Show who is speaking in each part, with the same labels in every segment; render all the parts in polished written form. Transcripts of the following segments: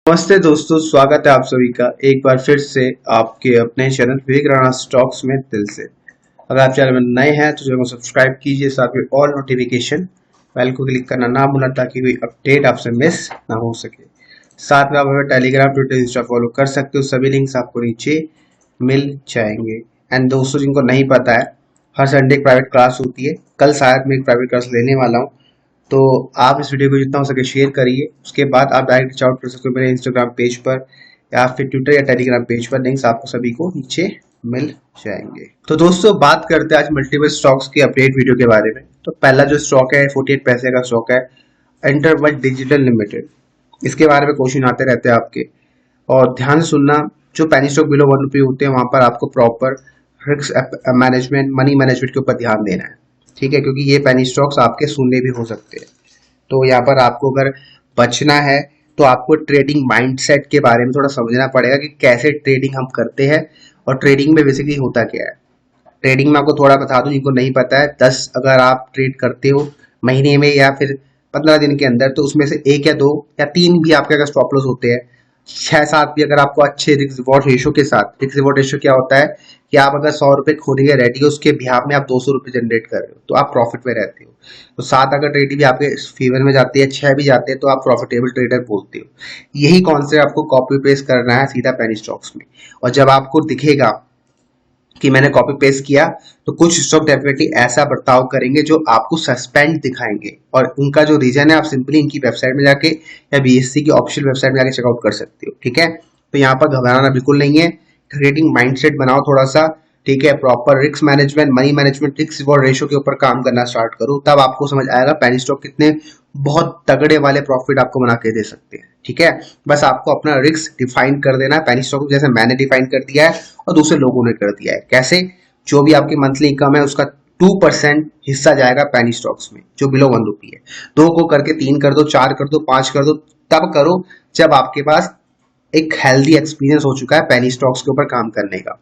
Speaker 1: नमस्ते दोस्तों, स्वागत है आप सभी का एक बार फिर से आपके अपने चैनल विवेक राणा स्टॉक्स में दिल से। अगर आप चैनल में नए हैं तो चैनल को सब्सक्राइब कीजिए, साथ में ऑल नोटिफिकेशन बेल को क्लिक करना ना भूलना ताकि कोई अपडेट आपसे मिस ना हो सके। साथ में आप हमें टेलीग्राम, ट्विटर, इंस्टा फॉलो कर सकते हो, सभी लिंक्स आपको नीचे मिल जाएंगे। एंड दोस्तों, जिनको नहीं पता है, हर संडे एक प्राइवेट क्लास होती है। कल शायद मैं एक प्राइवेट क्लास लेने वाला हूँ, तो आप इस वीडियो को जितना हो सके शेयर करिए। उसके बाद आप डायरेक्ट रीच आउट कर सकते हो मेरे इंस्टाग्राम पेज पर या फिर ट्विटर या टेलीग्राम पेज पर। लिंक्स आपको सभी को नीचे मिल जाएंगे। तो दोस्तों, बात करते हैं आज मल्टीपल स्टॉक्स की अपडेट वीडियो के बारे में। तो पहला जो स्टॉक है 48 पैसे का स्टॉक है, इंटरवर्ल्ड डिजिटल लिमिटेड। इसके बारे में क्वेश्चन आते रहते हैं आपके, और ध्यान से सुनना। जो पेनी स्टॉक बिलो 1 रुपये होते हैं वहां पर आपको proper risk management, money management के ऊपर ध्यान देना है, ठीक है, क्योंकि ये पेनी स्टॉक्स आपके सुनने भी हो सकते हैं। तो यहाँ पर आपको अगर बचना है तो आपको ट्रेडिंग माइंडसेट के बारे में थोड़ा समझना पड़ेगा कि कैसे ट्रेडिंग हम करते हैं और ट्रेडिंग में बेसिकली होता क्या है। ट्रेडिंग में आपको थोड़ा बता दूं जिनको नहीं पता है, 10 अगर आप ट्रेड करते हो महीने में या फिर 15 दिन के अंदर, तो उसमें से 1 या 2 या 3 भी आपके अगर स्टॉप लॉस होते हैं, 6-7 भी अगर आपको अच्छे रिस्क रिवॉर्ड रेशो के साथ। रिस्क रिवॉर्ड रेशो क्या होता है कि आप अगर 100 रुपए खोने के रेडी हो, उसके बिहाफ में आप 200 रुपए जनरेट कर रहे हो, तो आप प्रॉफिट में रहते हो। तो 7 अगर ट्रेड भी आपके फेवर में जाती है, 6 भी जाते हैं, तो आप प्रॉफिटेबल ट्रेडर बोलते हो। यही कॉन्सेप्ट आपको कॉपी पेस्ट करना है सीधा पेनी स्टॉक्स में। और जब आपको दिखेगा कि मैंने कॉपी पेस्ट किया, तो कुछ स्टॉक डेफिनेटली ऐसा बर्ताव करेंगे जो आपको सस्पेंड दिखाएंगे, और उनका जो रीजन है आप सिंपली इनकी वेबसाइट में जाके या बीएससी की ऑफिशियल वेबसाइट में जाके चेकआउट कर सकते हो, ठीक है। तो यहाँ पर घबराना बिल्कुल नहीं है। ट्रेडिंग माइंडसेट बनाओ थोड़ा सा, ठीक है। Proper risk management, money management, risk reward ratio के ऊपर काम करना स्टार्ट करो, तब आपको समझ आएगा पेनी स्टॉक कितने बहुत तगड़े वाले प्रॉफिट आपको बना के दे सकते हैं, ठीक है। बस आपको अपना रिस्क डिफाइन कर देना है पेनी स्टॉक, जैसे मैंने डिफाइन कर दिया है और दूसरे लोगों ने कर दिया है। कैसे? जो भी आपकी मंथली इनकम है उसका 2% हिस्सा जाएगा पेनी स्टॉक्स में, जो बिलो 1 रुपी है। 2 को करके 3 कर दो, 4 कर दो, 5 कर दो, तब करो जब आपके पास एक हेल्दी एक्सपीरियंस हो चुका है पेनी स्टॉक्स के ऊपर काम करने का,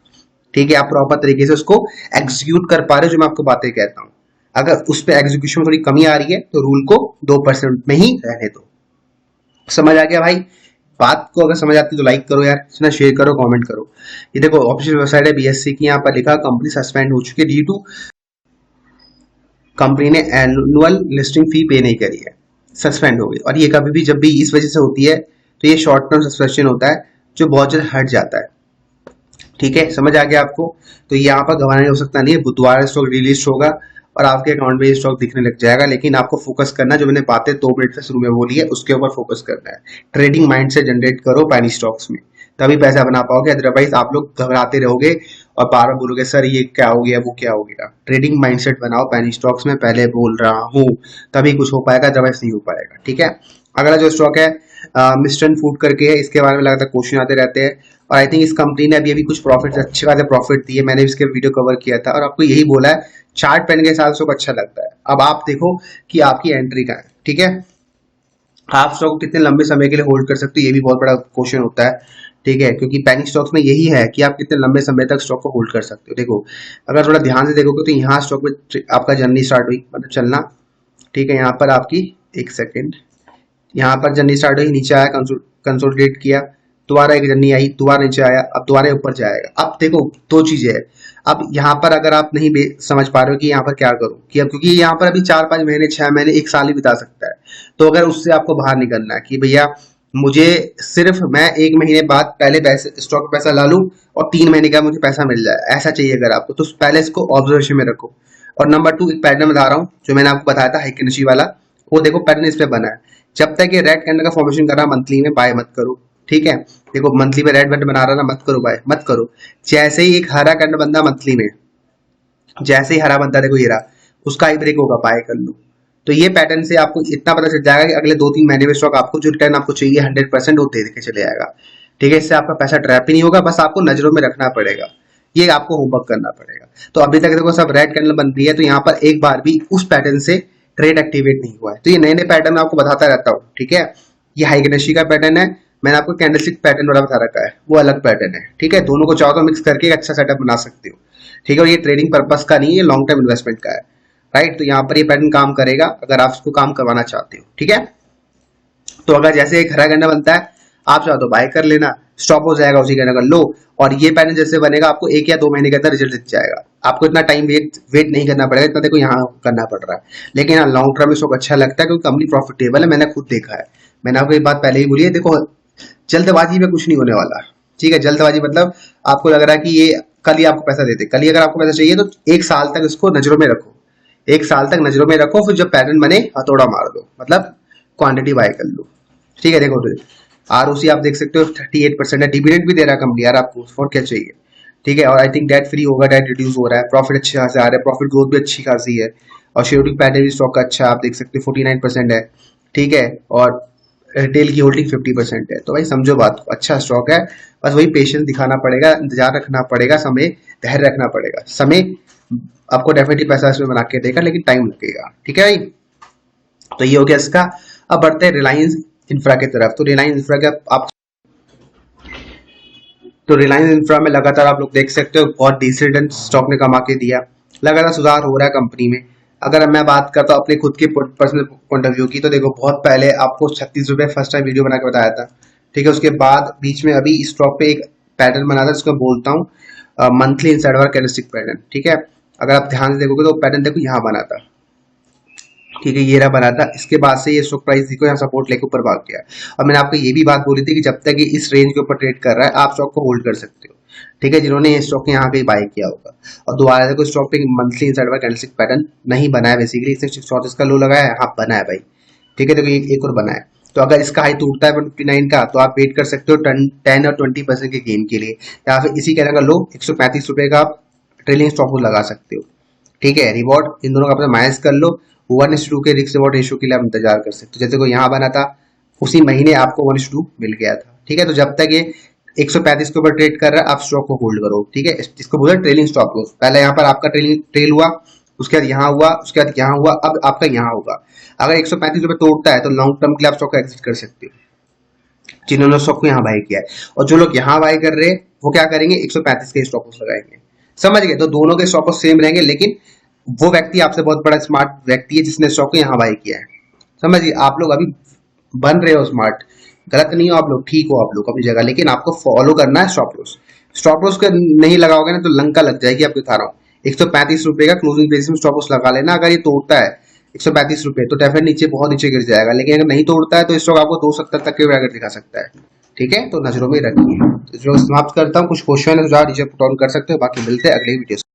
Speaker 1: ठीक है। आप प्रॉपर तरीके से उसको एग्जीक्यूट कर पा रहे हो, जो मैं आपको बातें कहता हूँ। अगर उस पर एग्जीक्यूशन में थोड़ी कमी आ रही है तो रूल को 2% में ही रहने दो। समझ आ गया भाई? बात को अगर समझ आती है तो लाइक करो यार, ना शेयर करो, कमेंट करो। ये देखो ऑफिशियल वेबसाइट है बीएससी की, यहाँ पर लिखा कंपनी सस्पेंड हो चुकी है ड्यू टू कंपनी ने एनुअल लिस्टिंग फी पे नहीं करी है, सस्पेंड हो गई। और ये कभी भी जब भी इस वजह से होती है तो ये शॉर्ट टर्म सस्पेंशन होता है जो बहुत जल्द हट जाता है, ठीक है। समझ आ गया आपको? तो यहाँ पर घबराने हो सकता नहीं है। बुधवार स्टॉक रिलीज होगा और आपके अकाउंट में स्टॉक दिखने लग जाएगा, लेकिन आपको फोकस करना, जो मैंने बातें 2 मिनट से शुरू में बोली है उसके ऊपर फोकस करना है। ट्रेडिंग माइंड से जनरेट करो पैनी स्टॉक्स में, तभी पैसा बना पाओगे। अदरवाइज आप लोग घबराते रहोगे और बार बार बोलोगे सर ये क्या हो गया, वो क्या हो गया। ट्रेडिंग माइंडसेट बनाओ पैनी स्टॉक्स में, पहले बोल रहा हूँ, तभी कुछ हो पाएगा, अदरवाइज नहीं हो पाएगा, ठीक है। अगला जो स्टॉक है मिस्टन फूड करके है, इसके बारे में लगातार क्वेश्चन आते रहते हैं, और आई थिंक इस कंपनी ने अभी अभी कुछ प्रॉफिट, अच्छे खासे प्रॉफिट दिए। मैंने इसके वीडियो कवर किया था और आपको यही बोला है, चार्ट पेन के साथ स्टॉक अच्छा लगता है। अब आप देखो कि आपकी एंट्री का है, ठीक है। आप स्टॉक कितने लंबे समय के लिए होल्ड कर सकते हो, ये भी बहुत बड़ा क्वेश्चन होता है, ठीक है, क्योंकि पेनी स्टॉक्स में यही है कि आप कितने लंबे समय तक स्टॉक को होल्ड कर सकते हो। देखो अगर थोड़ा ध्यान से देखोगे तो यहाँ स्टॉक में आपका जर्नी स्टार्ट हुई, मतलब चलना, ठीक है। यहाँ पर आपकी, एक सेकेंड, यहाँ पर जर्नी स्टार्ट हुई, नीचे आया, कंसोलिडेट किया, दोबारा एक जर्नी आई, दोबारा नीचे आया, अब दोबारा ऊपर जाएगा। अब देखो 2 चीजें है। अब यहाँ पर अगर आप नहीं समझ पा रहे हो कि यहाँ पर क्या करूं, कि अब क्योंकि यहाँ पर अभी 4-5 महीने, 6 महीने, 1 साल ही बिता सकता है, तो अगर उससे आपको बाहर निकलना है कि भैया मुझे सिर्फ मैं 1 महीने बाद पहले पैसे स्टॉक में पैसा ला लूं और 3 महीने का मुझे पैसा मिल जाए, ऐसा चाहिए अगर आपको, तो पहले इसको ऑब्जर्वेशन में रखो। और नंबर 2, एक पैटर्न बता रहा हूँ जो मैंने आपको बताया था हाइकिनशी वाला, वो देखो पैटर्न इस पे बना है। जब तक ये रेड कैंडल का फॉर्मेशन कर रहा मंथली में, बाय मत करो, ठीक है। देखो मंथली में रेड बटन बना रहा ना, मत करो बाय, मत करो। जैसे ही एक हरा कैंडल बनता मंथली में, जैसे ही हरा बनता, देखो ये रहा, उसका ही ब्रेक होगा, बाय कर लो। तो ये पैटर्न से आपको इतना पता चल जाएगा कि अगले 2-3 महीने में स्टॉक आपको जो रिटर्न आपको चाहिए 100% वो दे के चले जाएगा, ठीक है। इससे आपका पैसा ट्रैप ही नहीं होगा, बस आपको नजरों में रखना पड़ेगा, ये आपको होमवर्क करना पड़ेगा। तो अभी तक देखो सब रेड कैंडल बन रही है, तो यहाँ पर एक बार भी उस पैटर्न से ट्रेड एक्टिवेट नहीं हुआ है। तो ये नए नए पैटर्न मैं आपको बताता रहता हूँ, ठीक है। ये हाइकिनशी का पैटर्न है, मैंने आपको कैंडलस्टिक पैटर्न वाला बता रखा है, वो अलग पैटर्न है, ठीक है। दोनों को चाहो तो मिक्स करके एक अच्छा सेटअप बना सकते हो, ठीक है। और ये ट्रेडिंग पर्पस का नहीं है, लॉन्ग टर्म इन्वेस्टमेंट का है, राइट। तो यहाँ पर ये पैटर्न काम करेगा अगर आप इसको काम करवाना चाहते हो, ठीक है। तो अगर जैसे एक हरा कैंडल बनता है, आप चाहो तो बाय कर लेना, स्टॉप हो जाएगा उसी का लो, और ये पैटर्न जैसे बनेगा आपको 1 या 2 महीने के अंदर रिजल्ट दिख जाएगा। आपको इतना टाइम वेट नहीं करना पड़ेगा, इतना देखो यहाँ करना पड़ रहा है। लेकिन हाँ, लॉन्ग टर्म में स्टॉक अच्छा लगता है क्योंकि कंपनी प्रॉफिटेबल है, मैंने खुद देखा है। मैंने आपको ये बात पहले ही बोली है। देखो, जल्दबाजी में कुछ नहीं होने वाला, ठीक है। जल्दबाजी मतलब आपको लग रहा है कि ये कल ही आपको पैसा देते, कल ही अगर आपको पैसा चाहिए तो 1 साल तक इसको नजरों में रखो, 1 साल तक नजरों में रखो, फिर जब पैटर्न बने हथौड़ा मार दो, मतलब क्वांटिटी बाय कर लो, ठीक है। देखो, तो ROC आप देख सकते हो 38% है, डिविडेंड भी दे रहा है कंपनी, यार आपको और क्या चाहिए, ठीक है। और आई थिंक डेट फ्री होगा, डेट रिड्यूस हो रहा है, प्रॉफिट अच्छे खासे आ रहे हैं, प्रॉफिट ग्रोथ भी अच्छी खासी है, और शेयरिंग पैटर्न भी स्टॉक का अच्छा है, आप देख सकते हो 49% है, ठीक है। और रिटेल की होल्डिंग 50% है, तो भाई समझो बात को, अच्छा स्टॉक है। बस वही पेशेंस दिखाना पड़ेगा, इंतजार रखना पड़ेगा, समय धैर्य रखना पड़ेगा। समय आपको डेफिनेटली पैसा इसमें बना के देगा, लेकिन टाइम लगेगा, ठीक है भाई। तो ये हो गया इसका। अब बढ़ते हैं रिलायंस इंफ्रा की तरफ। तो रिलायंस इंफ्रा का आप तो रिलायंस इंफ्रा में लगातार आप लोग देख सकते हो बहुत डिसेंट स्टॉक ने कमा के दिया, लगातार सुधार हो रहा है कंपनी में। अगर मैं बात करता हूँ अपने खुद के पर्सनल पॉइंट ऑफ व्यू की, तो देखो बहुत पहले आपको 36 रुपए फर्स्ट टाइम वीडियो बना के बताया था, ठीक है। उसके बाद बीच में अभी इस स्टॉक पे एक पैटर्न बना था जिसको बोलता हूँ मंथली इनसाइड कैंडलस्टिक पैटर्न, ठीक है। अगर आप ध्यान से देखोगे तो पैटर्न देखो यहाँ बना था, ठीक है, ये रहा बना था। इसके बाद से ये स्टॉक प्राइस देखो यहाँ सपोर्ट लेके ऊपर भाग गया। और मैंने आपको ये भी बात बोली थी कि जब तक ये इस रेंज के ऊपर ट्रेड कर रहा है आप स्टॉक को होल्ड कर सकते हो, ठीक है, जिन्होंने ये स्टॉक यहाँ कहीं बाय किया होगा। और दोबारा देखो स्टॉक पे मंथली इनसाइड कैंडलस्टिक पैटर्न नहीं बना है, बेसिकली इसने 34 का लो लगाया है, हाँ बना है भाई, ठीक है। देखो एक और बना है, तो अगर इसका हाई टूटता है 159 का तो आप वेट कर सकते हो 10 और 20% के गेन के लिए, या फिर इसी कहने का लो 135 रुपए का आप ट्रेलिंग स्टॉप लॉस लगा सकते हो, ठीक है। रिवॉर्ड इन दोनों का अपना माइनस कर लो, 1:2 के रिस्क रिवॉर्ड रेशियो के लिए आप इंतजार कर सकते हो। जैसे को यहाँ बना था उसी महीने आपको 1:2 मिल गया था, ठीक है। तो जब तक ये 135 के ऊपर ट्रेड कर रहा है आप स्टॉक को होल्ड करो, ठीक है। इसको बोलते हैं ट्रेलिंग स्टॉप लॉस। पहले यहाँ पर आपका ट्रेल हुआ, उसके बाद यहाँ हुआ, उसके बाद यहाँ हुआ, अब आपका यहाँ होगा। अगर 135 रुपए तोड़ता है तो लॉन्ग टर्म के लिए आप स्टॉक को एग्जिट कर सकते हो, जिन्होंने स्टॉक को यहाँ बाय किया है। और जो लोग यहाँ बाय कर रहे हैं वो क्या करेंगे, 135 के स्टॉप लॉस लगाएंगे, समझ गए। तो दोनों के स्टॉप लॉस सेम रहेंगे, लेकिन वो व्यक्ति आपसे बहुत बड़ा स्मार्ट व्यक्ति है जिसने स्टॉक को यहाँ बाय किया है, समझिए। आप लोग अभी बन रहे हो स्मार्ट, गलत नहीं हो आप लोग, ठीक हो आप लोग अपनी जगह, लेकिन आपको फॉलो करना है स्टॉप लॉस। स्टॉप लॉस का नहीं लगाओगे ना तो लंका लग जाएगी, आपको बता रहा हूँ। 135 रुपए का क्लोजिंग बेसिस में स्टॉप लॉस लगा लेना। अगर ये तोड़ता है 135 रुपए तो डेफिनेट नीचे बहुत नीचे गिर जाएगा, लेकिन अगर नहीं तोड़ता है तो स्टॉक आपको 270 तक के ब्रैकेट दिखा सकता है, ठीक है। तो नजरों में रखिए। तो जो समाप्त करता हूँ, कुछ क्वेश्चन है नीचे पुट ऑन कर सकते हो, बाकी मिलते हैं अगले वीडियो।